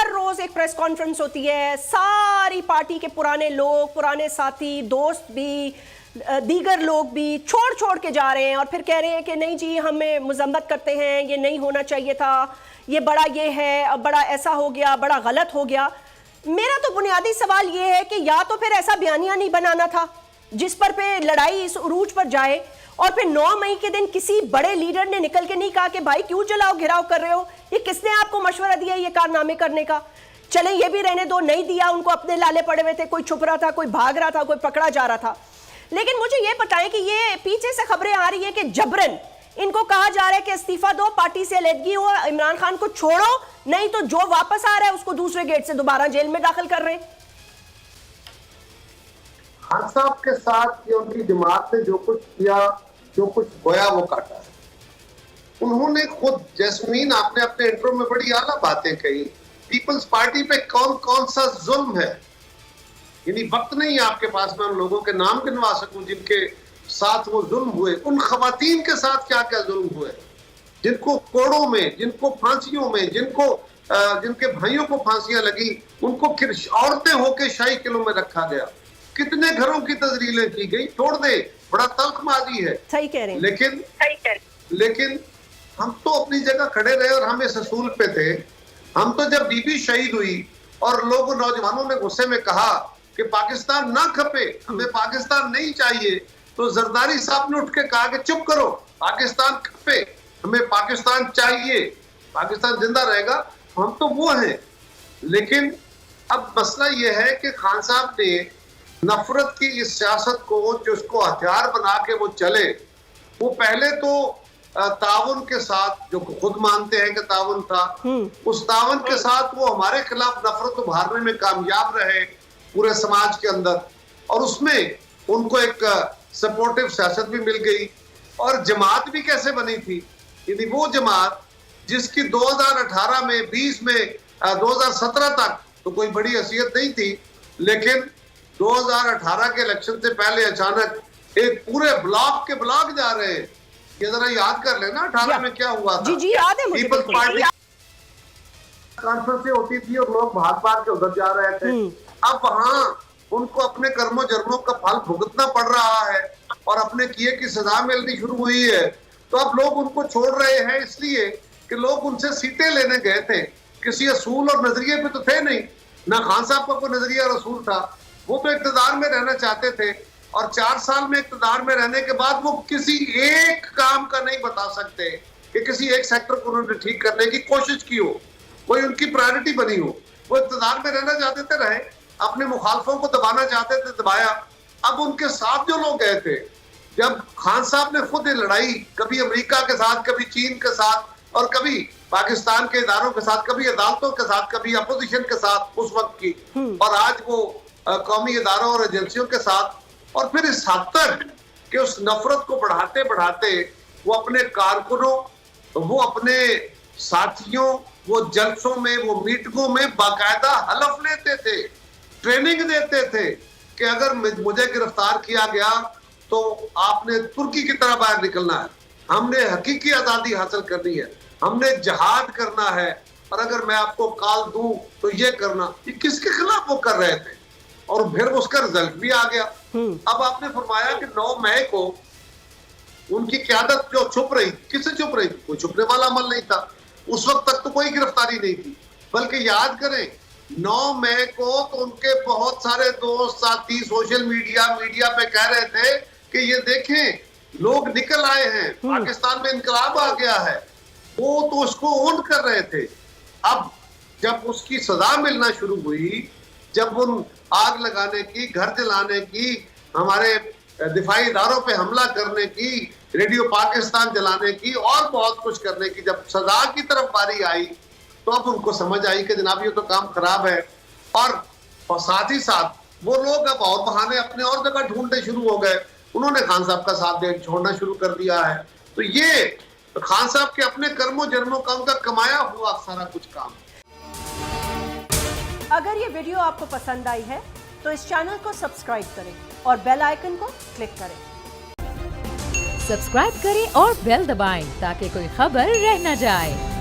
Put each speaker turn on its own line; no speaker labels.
हर रोज एक press conference होती है, सारी पार्टी के पुराने लोग, पुराने साथी, दोस्त भी, दीगर लोग भी छोड़ छोड़ के जा रहे हैं और फिर कह रहे हैं कि नहीं जी हमें मजम्मत करते हैं, ये नहीं होना चाहिए था, ये बड़ा ये है, अब बड़ा ऐसा हो गया, बड़ा गलत हो गया। मेरा तो बुनियादी सवाल ये है कि या तो फिर ऐसा बयानिया नहीं बनाना था जिस पर पे लड़ाई इस उरूज पर जाए, और फिर 9 मई के दिन किसी बड़े लीडर ने निकल के नहीं कहा कि भाई क्यों जलाओ घिराव कर रहे हो, ये किसने आपको मशवरा दिया ये कारनामे करने का। चले ये भी रहने दो, नहीं दिया, उनको अपने लाले पड़े हुए थे, कोई छुप रहा था, कोई भाग रहा था, कोई पकड़ा जा रहा था। लेकिन मुझे ये बताएं कि ये पीछे से खबरें आ रही है कि जबरन इनको कहा जा रहा है कि इस्तीफा दो, पार्टी से अलहदगी हो, इमरान खान को छोड़ो, नहीं तो जो वापस आ रहा है उसको दूसरे गेट से दोबारा जेल में दाखिल कर रहे हैं।
खान साहब के साथ ये उनकी जमात ने जो कुछ किया, जो कुछ बोया वो काटा है। उन्होंने खुद, जैस्मीन आपने अपने इंट्रो में बड़ी आला बातें कही, पीपल्स पार्टी पे कौन कौन सा जुल्म है, यानी वक्त नहीं है आपके पास मैं उन लोगों के नाम गिनवा सकूं जिनके साथ वो जुल्म हुए। उन खवातीन के साथ क्या क्या जुल्म हुए, जिनको कोड़ों में, जिनको फांसियों में, जिनके भाइयों को फांसियां लगी, उनको औरतें होके शाही किलों में रखा गया, कितने घरों की तजरीलें की गई। छोड़ दे, बड़ा तल्ख माजी है,
सही कह रहे हैं।
लेकिन हम तो अपनी जगह खड़े रहे और हम इस असूल पे थे। हम तो जब बीबी शहीद हुई और लोगों नौजवानों ने गुस्से में कहा कि पाकिस्तान ना खपे, हमें पाकिस्तान नहीं चाहिए, तो जरदारी साहब ने उठ के कहा कि चुप करो, पाकिस्तान खपे, हमें पाकिस्तान चाहिए, पाकिस्तान जिंदा रहेगा, हम तो वो हैं। लेकिन अब मसला ये है कि खान साहब ने नफरत की इस सियासत को, जो उसको हथियार बना के वो चले, वो पहले तो ताउन के साथ, जो खुद मानते हैं कि ताउन था, उस ताउन के साथ वो हमारे खिलाफ नफरत उभारने में कामयाब रहे पूरे समाज के अंदर, और उसमें उनको एक सपोर्टिव सियासत भी मिल गई। और जमात भी कैसे बनी थी, यानी वो जमात जिसकी 2018 में, 20 में, 2017 तक तो कोई बड़ी हैसियत नहीं थी, लेकिन 2018 के इलेक्शन से पहले अचानक एक पूरे ब्लॉक के ब्लॉक जा रहे हैं। ये जरा याद कर लेना 18 में क्या हुआ था।
जी याद है मुझे।
पीपल्स पार्टी कॉन्फ्रेंस होती थी और लोग भाग भाग के उधर जा रहे थे। अब वहां उनको अपने कर्मों जर्मों का फल भुगतना पड़ रहा है और अपने किए की सजा मिलनी शुरू हुई है। तो अब लोग उनको छोड़ रहे हैं इसलिए कि लोग उनसे सीटें लेने गए थे, किसी असूल और नजरिए पे तो थे नहीं, ना खान साहब का कोई नजरिया और असूल था। वो तो इक़्तिदार में रहना चाहते थे और 4 साल में इक़्तिदार में रहने के बाद वो किसी एक काम का नहीं बता सकते कि किसी एक सेक्टर को उन्होंने ठीक करने की कोशिश की हो, कोई उनकी प्रायोरिटी बनी हो। वो इक़्तिदार में रहना चाहते थे, रहे, अपने मुखालफों को दबाना चाहते थे, दबाया। अब उनके साथ जो लोग गए थे, जब खान साहब ने खुद ये लड़ाई कभी अमेरिका के साथ, कभी चीन के साथ और कभी पाकिस्तान के इदारों के साथ, कभी अदालतों के साथ, कभी अपोजिशन के साथ उस वक्त की, और आज वो कौमी इदारों और एजेंसियों के साथ, और फिर इस हद तक कि उस नफरत को बढ़ाते बढ़ाते वो अपने कारकुनों, वो अपने साथियों, वो जलसों में, वो मीटिंगों में बाकायदा हलफ लेते थे, ट्रेनिंग देते थे कि अगर मुझे गिरफ्तार किया गया तो आपने तुर्की की तरह बाहर निकलना है, हमने हकीकी आजादी हासिल करनी है, हमने जहाद करना है, और अगर मैं आपको काल दूं तो ये करना। ये किसके खिलाफ वो कर रहे थे, और फिर उसका रिजल्ट भी आ गया। अब आपने फरमाया कि 9 मई को उनकी क़यादत जो छुप रही, किससे छुप रही थी, कोई छुपने वाला अमल नहीं था। उस वक्त तक तो कोई गिरफ्तारी नहीं थी, बल्कि याद करें 9 मई को तो उनके बहुत सारे दोस्त, साथी सोशल मीडिया पे कह रहे थे कि ये देखें लोग निकल आए हैं, पाकिस्तान में इनकलाब आ गया है। वो तो उसको ओन कर रहे थे। अब जब उसकी सजा मिलना शुरू हुई, जब उन आग लगाने की, घर जलाने की, हमारे दिफाई इदारों पे हमला करने की, रेडियो पाकिस्तान जलाने की और बहुत कुछ करने की जब सजा की तरफ बारी आई, तो अब उनको समझ आई कि जनाब ये तो काम खराब है। और साथ ही साथ वो लोग अब और बहाने अपने और जगह ढूंढने शुरू हो गए। उन्होंने खान साहब का साथ दे छोड़ना शुरू कर दिया है। तो ये खान साहब के अपने कर्मों जन्मों का उनका कमाया हुआ सारा कुछ काम।
अगर ये वीडियो आपको पसंद आई है तो इस चैनल को सब्सक्राइब करें और बेल आइकन को क्लिक करें।
सब्सक्राइब करें और बेल दबाएं ताकि कोई खबर रह न जाए।